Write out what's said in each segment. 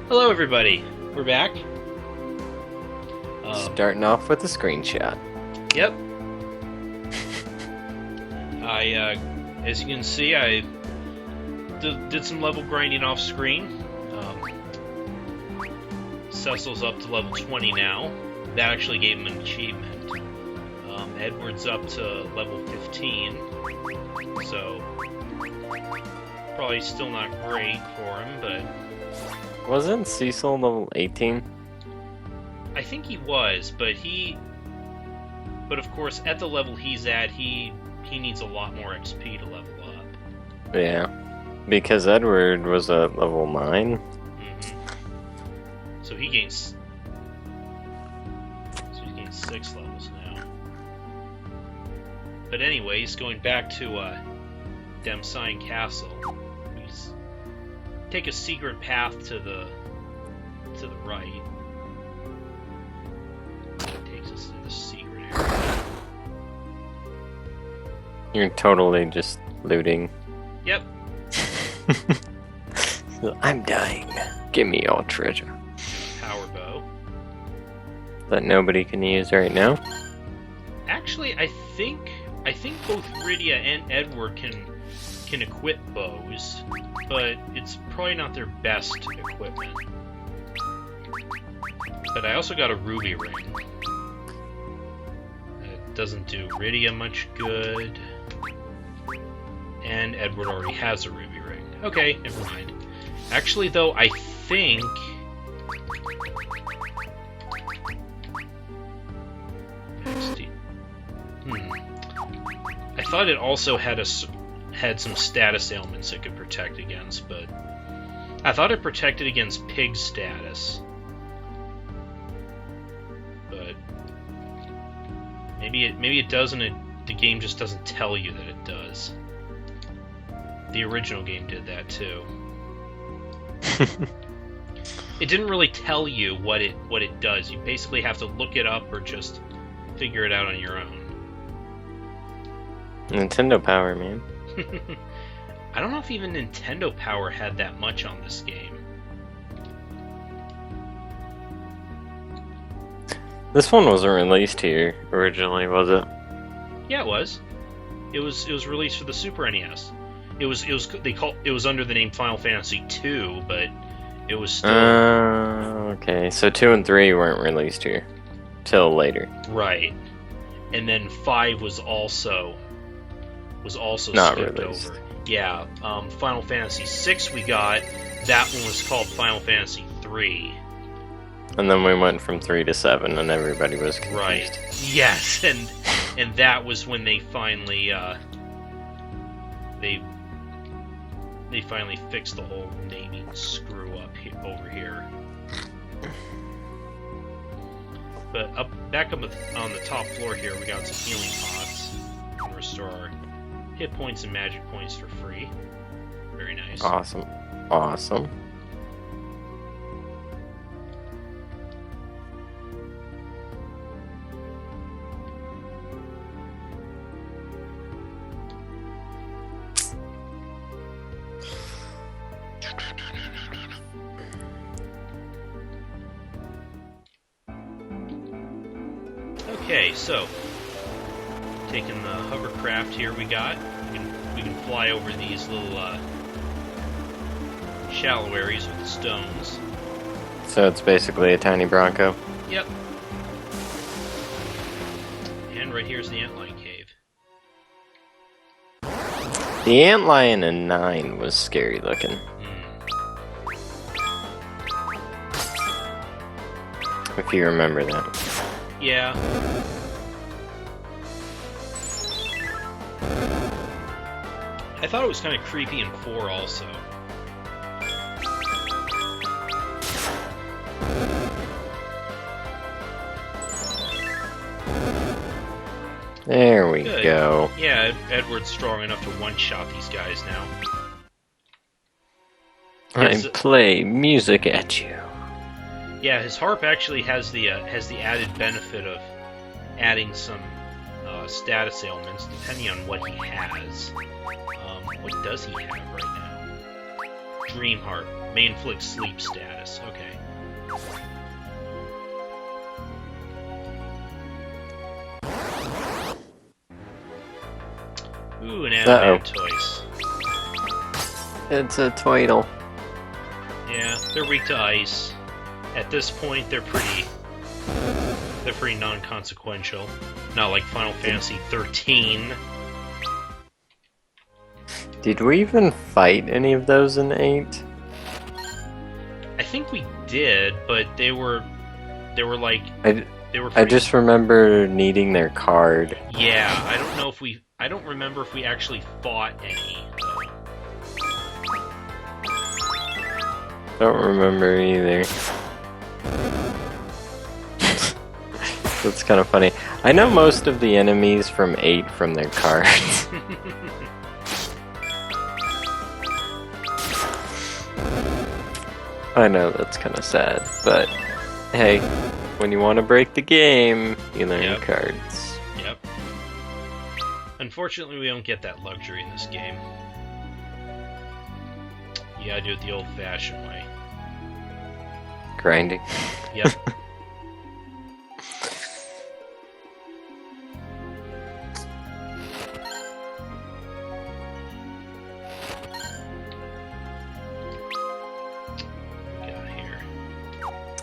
Hello, everybody. We're back. Starting off with a screenshot. Yep. As you can see, I did some level grinding off screen. Cecil's up to level 20 now. That actually gave him an achievement. Edward's up to level 15, so probably still not great for him, but Wasn't Cecil level 18? I think he was, but of course, at the level he's at, he needs a lot more XP to level up. Yeah. Because Edward was at level 9. So he gains 6 levels now. But anyways, going back to Demsine Castle, we take a secret path to the right. It takes us to the secret area. You're totally just looting. Yep. I'm dying. Give me all treasure. Power bow. That nobody can use right now. Actually, I think both Rydia and Edward can equip bows, but it's probably not their best equipment. But I also got a ruby ring. It doesn't do Rydia much good. And Edward already has a ruby ring. Okay, never mind. Actually, though, I think... I thought it also had some status ailments it could protect against, but I thought it protected against pig status. But maybe it doesn't. The game just doesn't tell you that it does. The original game did that too. It didn't really tell you what it does. You basically have to look it up or just figure it out on your own. Nintendo Power, man. I don't know if even Nintendo Power had that much on this game. This one wasn't released here originally, was it? Yeah, it was. It was released for the Super NES. It was under the name Final Fantasy II, but it was still okay. So 2 and 3 weren't released here till later. Right. And then 5 was also Not skipped released. over. Yeah, Final Fantasy VI we got. That one was called Final Fantasy III. And then we went from 3 to 7, and everybody was confused. Right. Yes, and that was when they finally they finally fixed the whole naming screw up over here. But back up on the top floor here, we got some healing pots. We can restore our hit points and magic points for free. Very nice. Awesome. Awesome. Okay, so taking the hovercraft here we got, we can fly over these little shallow areas with the stones. So it's basically a tiny Bronco. Yep. And right here's the Antlion Cave. The antlion in 9 was scary looking. If you remember that. Yeah. I thought it was kind of creepy in 4 also. There we Good. go. Yeah, Edward's strong enough to one-shot these guys now. I His- play music at you. Yeah, his harp actually has the added benefit of adding some status ailments depending on what he has. What does he have right now? Dream Heart. May inflict sleep status. Okay. Ooh, an animated toys. It's a Twiddle. Yeah, they're weak to ice. At this point, they're pretty non-consequential. Not like Final Fantasy 13. Did we even fight any of those in 8? I think we did, but they were like I pretty... just remember needing their card. Yeah, I don't remember if we actually fought any, though. Don't remember either. That's kind of funny. I know most of the enemies from 8 from their cards. I know that's kind of sad, but hey, when you want to break the game, you learn cards. Yep. Unfortunately, we don't get that luxury in this game. You gotta do it the old-fashioned way. Grinding. Yep.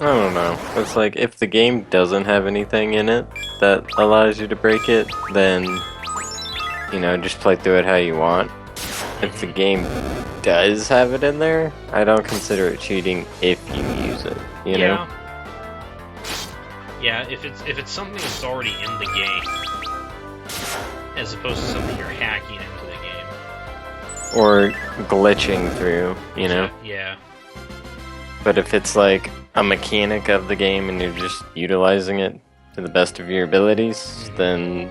I don't know. It's like, if the game doesn't have anything in it that allows you to break it, then, you know, just play through it how you want. If the game does have it in there, I don't consider it cheating if you use it, you know? Yeah, if it's something that's already in the game, as opposed to something you're hacking into the game. Or glitching through, you know? Yeah. But if it's like a mechanic of the game and you're just utilizing it to the best of your abilities, then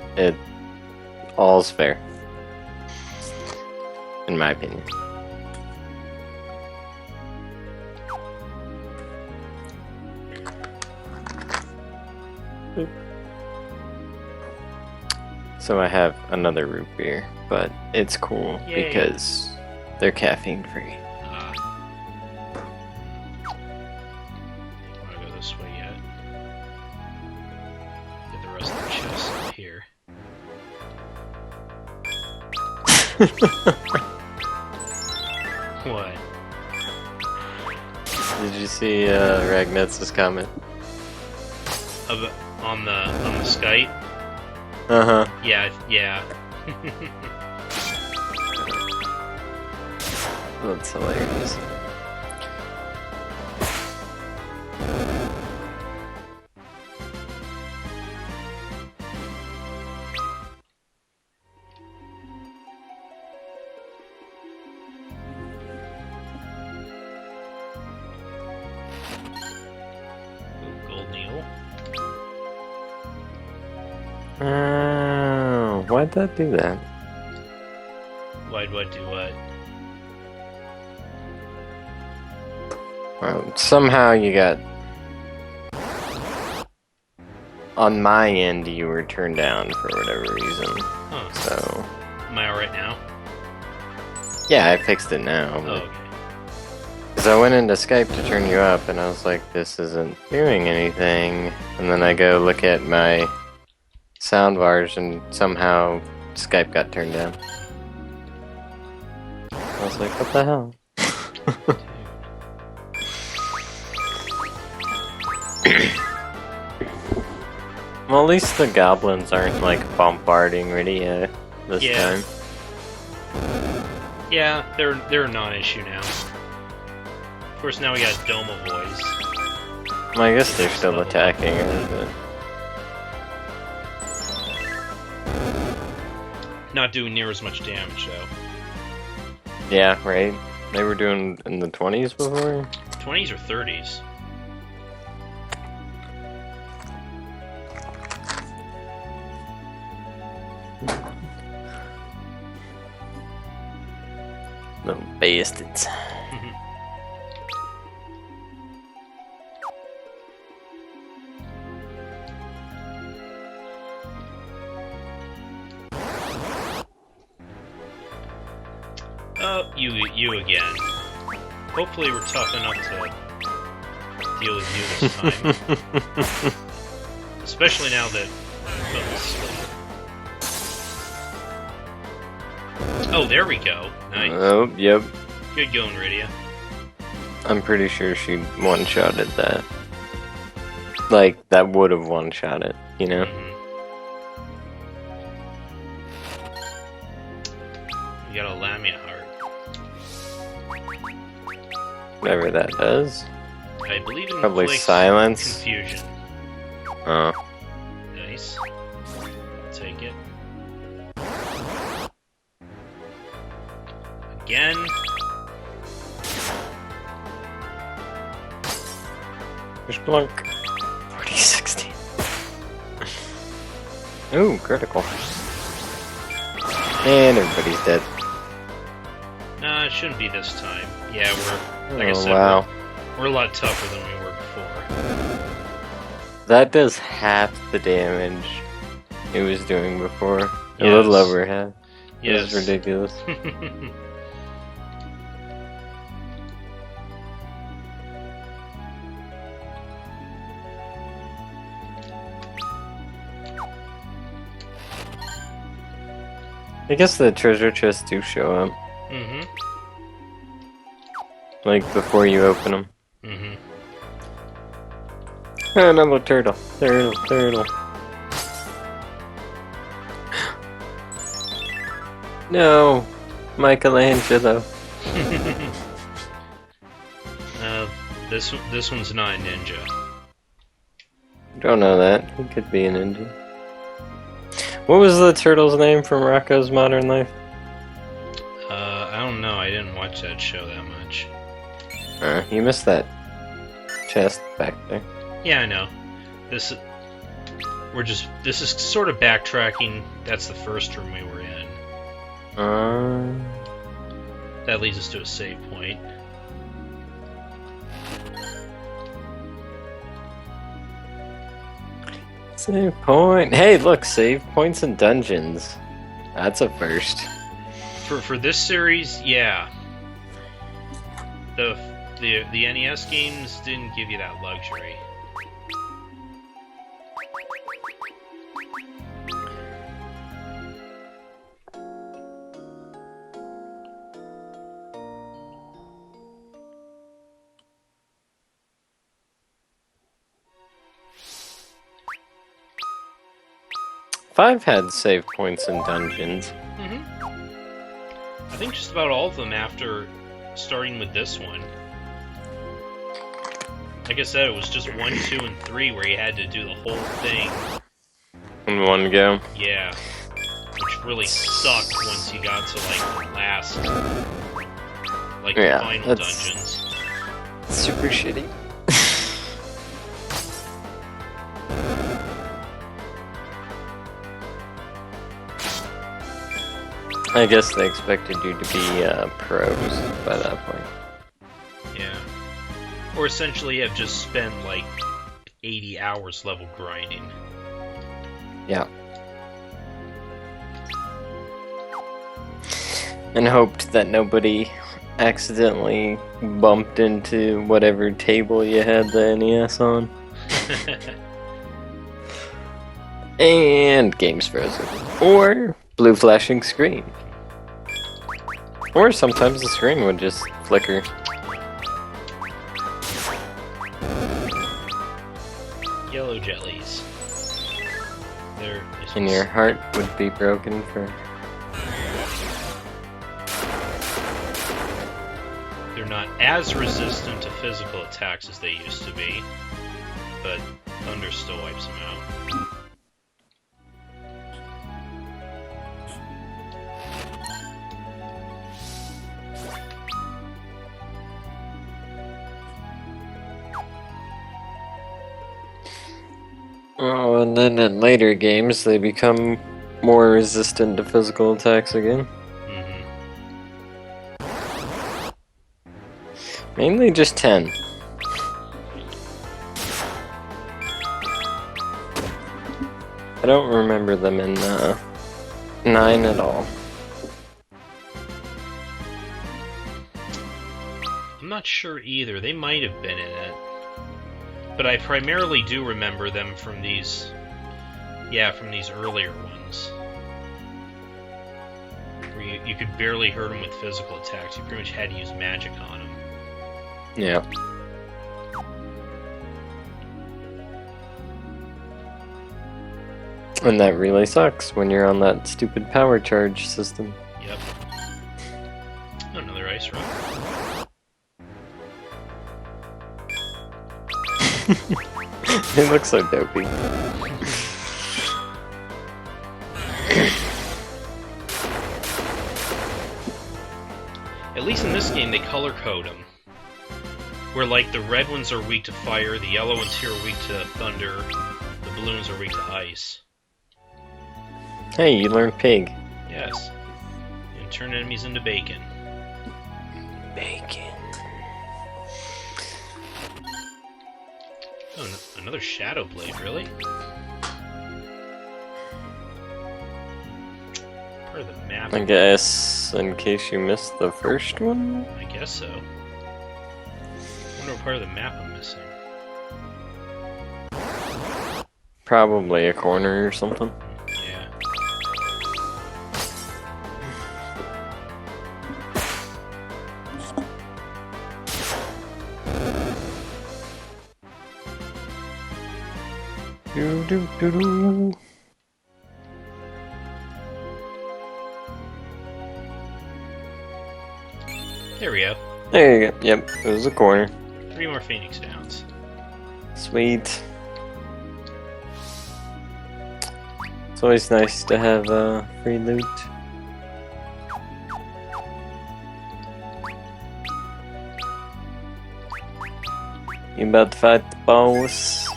all's fair. In my opinion. So I have another root beer, but it's cool because they're caffeine free. Want to go this way yet? Get the rest of the chest up here. What? Did you see Ragnetz's comment? On the Skype? Uh-huh. Yeah. That's hilarious. Gold needle. Oh, why'd that do that? Why'd what do what? Somehow you got... On my end, you were turned down for whatever reason. Huh. So... Am I alright now? Yeah, I fixed it now. Oh, okay. Because I went into Skype to turn you up, and I was like, this isn't doing anything. And then I go look at my sound bars, and somehow Skype got turned down. I was like, what the hell? Well, at least the goblins aren't like bombarding Rydia this time. Yeah, they're a non-issue now. Of course, now we got Doma Boys. Well, I guess they're still attacking her, but... Not doing near as much damage, though. Yeah, right? They were doing in the 20s before? 20s or 30s? Little bastards. Oh, you again. Hopefully we're tough enough to deal with you this time. Especially now that Phil's asleep. Oh, there we go. Nice. Oh, yep. Good going, Rydia. I'm pretty sure she one-shotted that. Like, that would have one-shot it, you know? You got a Lamia heart. Whatever that does. I believe in Probably inflicts silence. confusion. Oh. Nice. I'll take it. Again. Push Blunk. 40-16. Ooh, critical. And everybody's dead. Nah, it shouldn't be this time. Yeah, we're, like I Oh, said, wow. we're a lot tougher than we were before. That does half the damage it was doing before. A Yes. little over half. Yes. It's ridiculous. I guess the treasure chests do show up. Mm-hmm. Like, before you open them. Mm-hmm. Another turtle. Turtle. No! Michelangelo. This one's not a ninja. Don't know that. He could be a ninja. What was the turtle's name from Rocko's Modern Life? I don't know. I didn't watch that show that much. You missed that chest back there. Yeah, I know. This is sort of backtracking. That's the first room we were in. That leads us to a save point. Save point. Hey, look, save points in dungeons. That's a first. For this series, yeah. The NES games didn't give you that luxury. Five had save points in dungeons. I think just about all of them after starting with this one. Like I said, it was just 1, 2, and 3 where you had to do the whole thing. In one go. Yeah. Which really sucked once you got to, like, the last... Like, Yeah, the final that's- dungeons. Super shitty. I guess they expected you to be pros by that point. Yeah. Or essentially have just spent, like, 80 hours level grinding. Yeah. And hoped that nobody accidentally bumped into whatever table you had the NES on. And game's frozen. Or blue flashing screen. Or sometimes the screen would just flicker. Yellow jellies. They're... And your heart would be broken for... They're not as resistant to physical attacks as they used to be, but Thunder still wipes them out. Oh, and then in later games they become more resistant to physical attacks again. Mainly just 10. I don't remember them in 9 at all. I'm not sure either. They might have been in it. But I primarily do remember them from these... Yeah, from these earlier ones. Where you could barely hurt them with physical attacks. You pretty much had to use magic on them. Yeah. And that really sucks when you're on that stupid power charge system. Yep. Oh, another ice rock. It looks so dopey. At least in this game, they color code them. Where, like, the red ones are weak to fire, the yellow ones here are weak to thunder, the blue ones are weak to ice. Hey, you learned pig. Yes. And turn enemies into bacon. Bacon. Oh, another Shadow Blade, really? Part of the map. I guess, in case you missed the first one? I guess so. I wonder what part of the map I'm missing. Probably a corner or something. Yeah. Do do do do. There we go. There you go. Yep, it was a corner. 3 more Phoenix Downs. Sweet. It's always nice to have free loot. You about to fight the boss?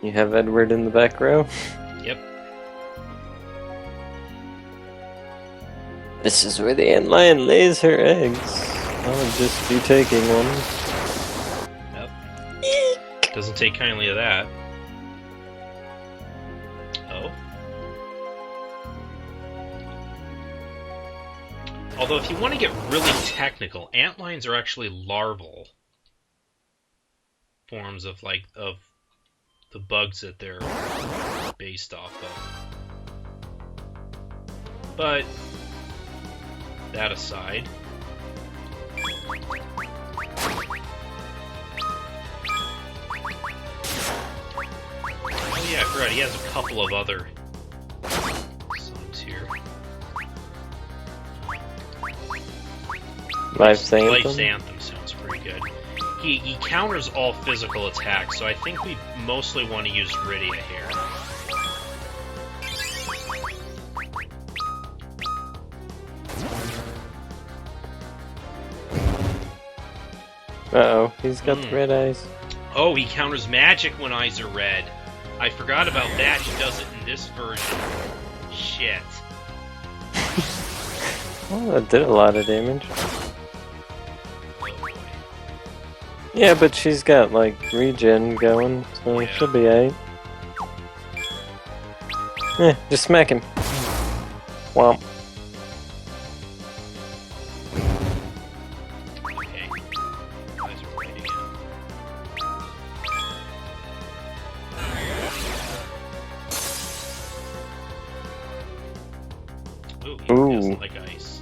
You have Edward in the back row? Yep. This is where the antlion lays her eggs. I'll just be taking one. Yep. Doesn't take kindly of that. Oh. Although if you want to get really technical, antlions are actually larval forms of the bugs that they're based off of. But that aside, oh yeah, I forgot he has a couple of other songs here. Life's Anthem? Life's Anthem sounds pretty good. He counters all physical attacks, so I think we mostly want to use Rydia here. Uh-oh, he's got the red eyes. Oh, he counters magic when eyes are red. I forgot about that. He does it in this version. Shit. Oh, that did a lot of damage. Oh boy. Yeah, but she's got, like, regen going, so Yeah. she'll be alright. Just smack him. Womp. Okay. Eyes are red again. Ooh, he Ooh. doesn't like ice.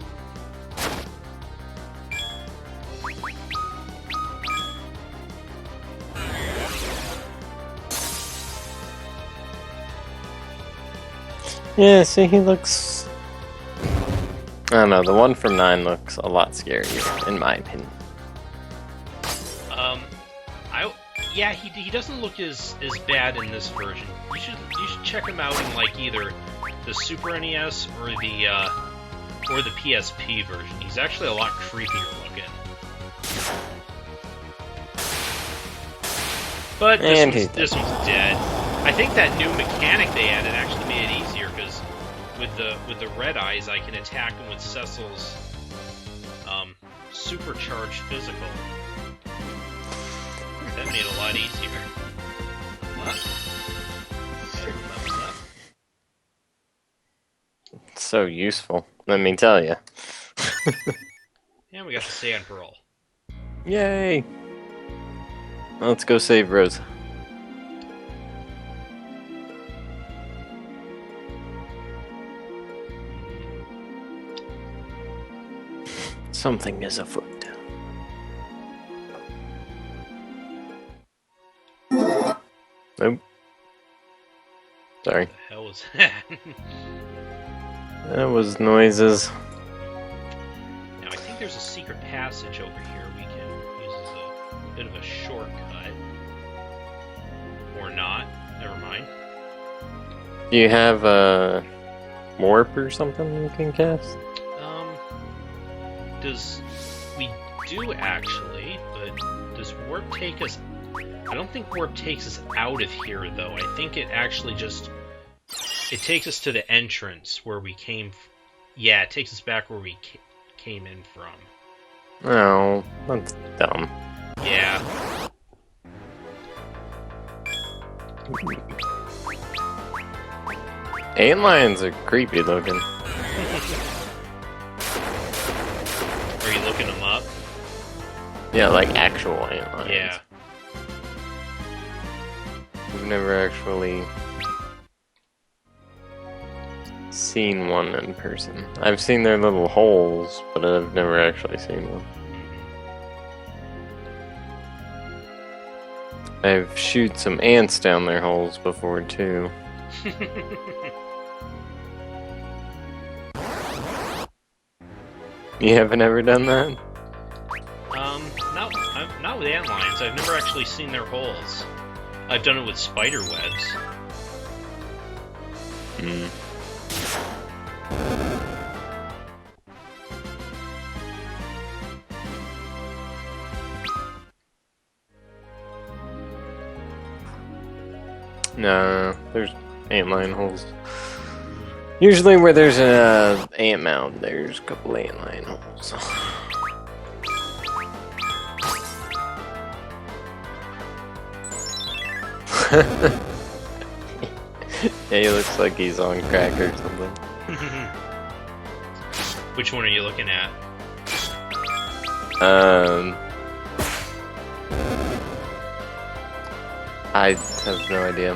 Yeah, see, he looks... I don't know, the one from 9 looks a lot scarier, in my opinion. Yeah, he doesn't look as bad in this version. You should check him out in like either the Super NES or the PSP version. He's actually a lot creepier looking. But this one's dead. I think that new mechanic they added actually made it easier because with the red eyes, I can attack him with Cecil's supercharged physical. That made it a lot easier. What? so useful. Let me tell you. And we got the sand pearl. Yay! Let's go save Rose. Something is afoot. Nope. Sorry. What the hell was that? That was noises. Now, I think there's a secret passage over here we can use as a bit of a shortcut. Or not. Never mind. Do you have a warp or something you can cast? We do actually, but does warp take us... I don't think warp takes us out of here, though. I think it actually just... It takes us to the entrance where we came... Yeah, it takes us back where we came in from. Oh, that's dumb. Yeah. Antlions are creepy looking. Are you looking them up? Yeah, like actual antlions. Yeah. I've never actually seen one in person. I've seen their little holes, but I've never actually seen one. I've shoot some ants down their holes before too. You haven't ever done that? Not with antlions. I've never actually seen their holes. I've done it with spider webs. Hmm. No, there's antlion holes. Usually where there's an ant mound, there's a couple antlion holes. Yeah, he looks like he's on crack or something. Which one are you looking at? I have no idea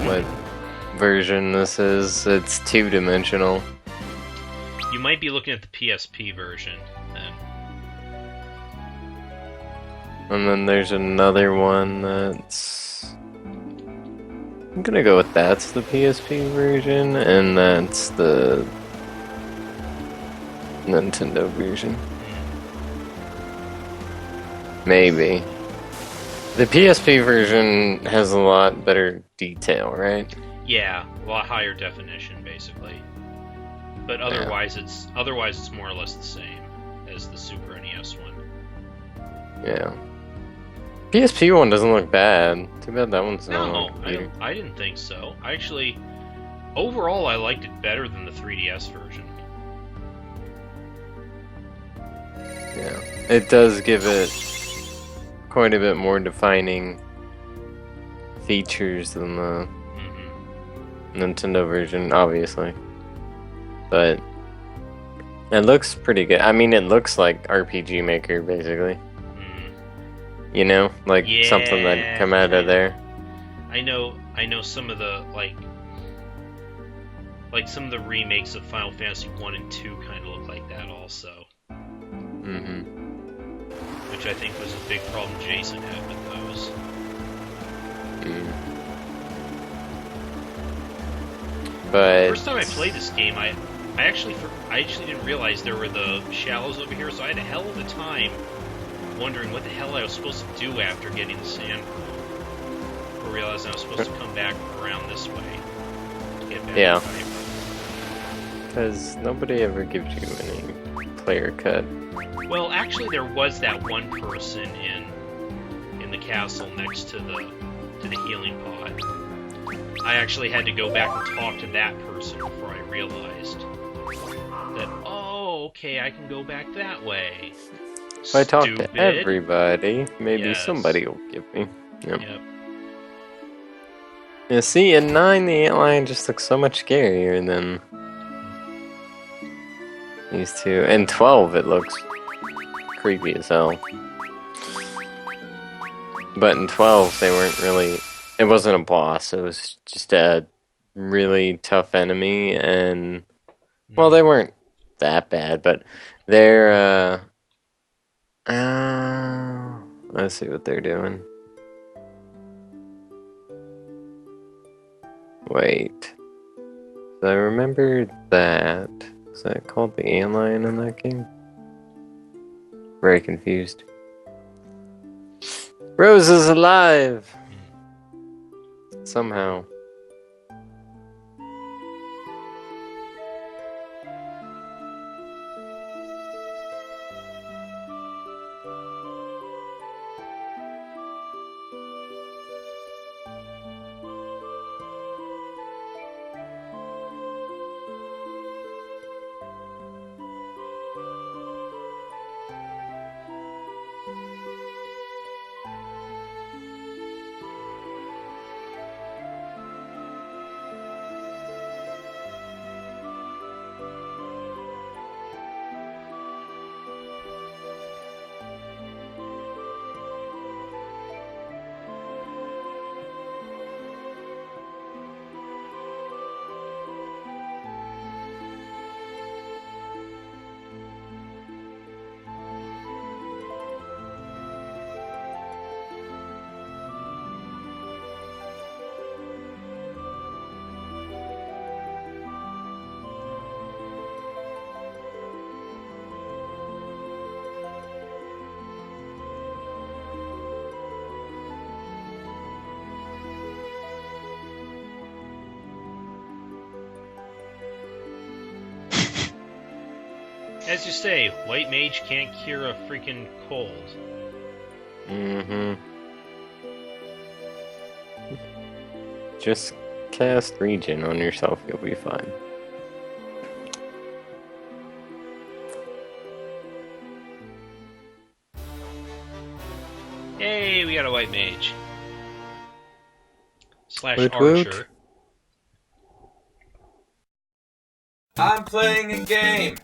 what version this is. It's 2-dimensional. You might be looking at the PSP version, then. And then there's another one that's... I'm gonna go with that's the PSP version, and that's the Nintendo version. Maybe. The PSP version has a lot better detail, right? Yeah, a lot higher definition, basically. But otherwise, it's more or less the same as the Super NES one. Yeah. PSP one doesn't look bad. Too bad that one's not on computer. I didn't think so. Overall, I liked it better than the 3DS version. Yeah. It does give it quite a bit more defining features than the Nintendo version, obviously. But it looks pretty good. I mean, it looks like RPG Maker, basically. You know, like something that'd come out of there. I know some of the like some of the remakes of Final Fantasy 1 and 2 kind of look like that also. Which I think was a big problem Jason had with those. But the first time I played this game, I actually didn't realize there were the shallows over here, so I had a hell of a time wondering what the hell I was supposed to do after getting the sand pearl. I realized I was supposed to come back around this way to get back. Yeah. Because nobody ever gives you any player cut. Well, actually, there was that one person in the castle next to the healing pod. I actually had to go back and talk to that person before I realized that, oh, okay, I can go back that way. If I talk to everybody, maybe somebody will give me. Yep. Yeah, see, in 9, the antlion just looks so much scarier than These two. And 12, it looks creepy as hell. But in 12, they weren't really... It wasn't a boss, it was just a really tough enemy, and... Well, they weren't that bad, but they're, let's see what they're doing. Wait. So I remember that. Is that called the Alien in that game? Very confused. Rose is alive! Somehow. As you say, White Mage can't cure a freaking cold. Mm-hmm. Just cast Regen on yourself, you'll be fine. Yay, we got a White Mage. Slash Woot Archer. woot. I'm playing a game.